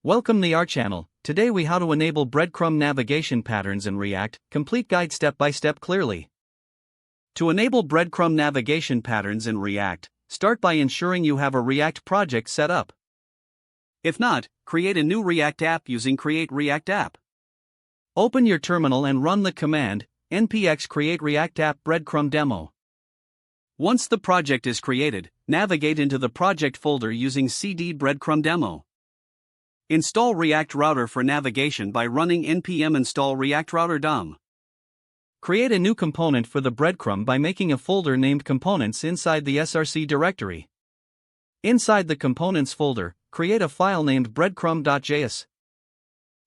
Welcome to our channel. Today we how to enable breadcrumb navigation patterns in React, complete guide step by step clearly. To enable breadcrumb navigation patterns in React, start by ensuring you have a React project set up. If not, create a new React app using Create React App. Open your terminal and run the command npx create react app breadcrumb demo. Once the project is created, navigate into the project folder using cd breadcrumb demo. Install React Router for navigation by running npm install React Router DOM. Create a new component for the breadcrumb by making a folder named Components inside the src directory. Inside the Components folder, create a file named breadcrumb.js.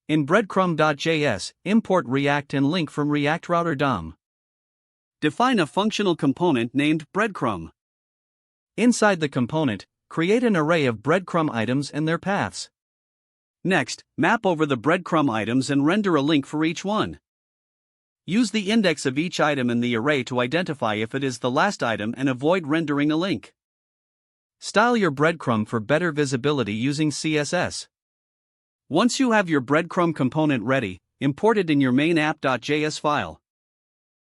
In breadcrumb.js, import React and link from React Router DOM. Define a functional component named breadcrumb. Inside the component, create an array of breadcrumb items and their paths. Next, map over the breadcrumb items and render a link for each one. Use the index of each item in the array to identify if it is the last item and avoid rendering a link. Style your breadcrumb for better visibility using CSS. Once you have your breadcrumb component ready, import it in your main app.js file.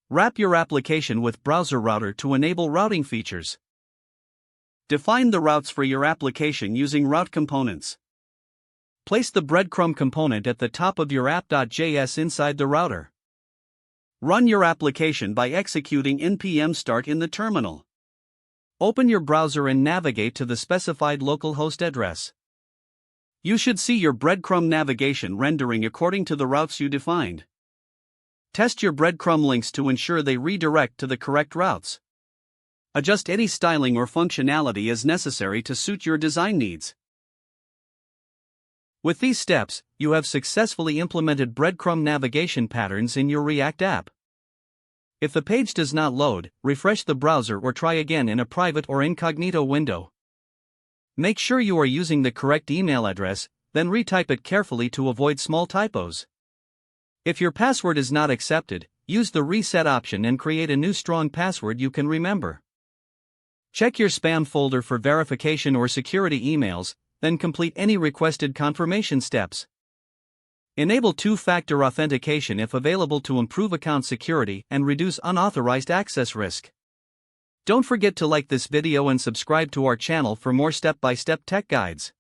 Wrap your application with browser router to enable routing features. Define the routes for your application using route components. Place the breadcrumb component at the top of your app.js inside the router. Run your application by executing npm start in the terminal. Open your browser and navigate to the specified localhost address. You should see your breadcrumb navigation rendering according to the routes you defined. Test your breadcrumb links to ensure they redirect to the correct routes. Adjust any styling or functionality as necessary to suit your design needs. With these steps, you have successfully implemented breadcrumb navigation patterns in your React app. If the page does not load, refresh the browser or try again in a private or incognito window. Make sure you are using the correct email address, then retype it carefully to avoid small typos. If your password is not accepted, use the reset option and create a new strong password you can remember. Check your spam folder for verification or security emails, then complete any requested confirmation steps. Enable two-factor authentication if available to improve account security and reduce unauthorized access risk. Don't forget to like this video and subscribe to our channel for more step-by-step tech guides.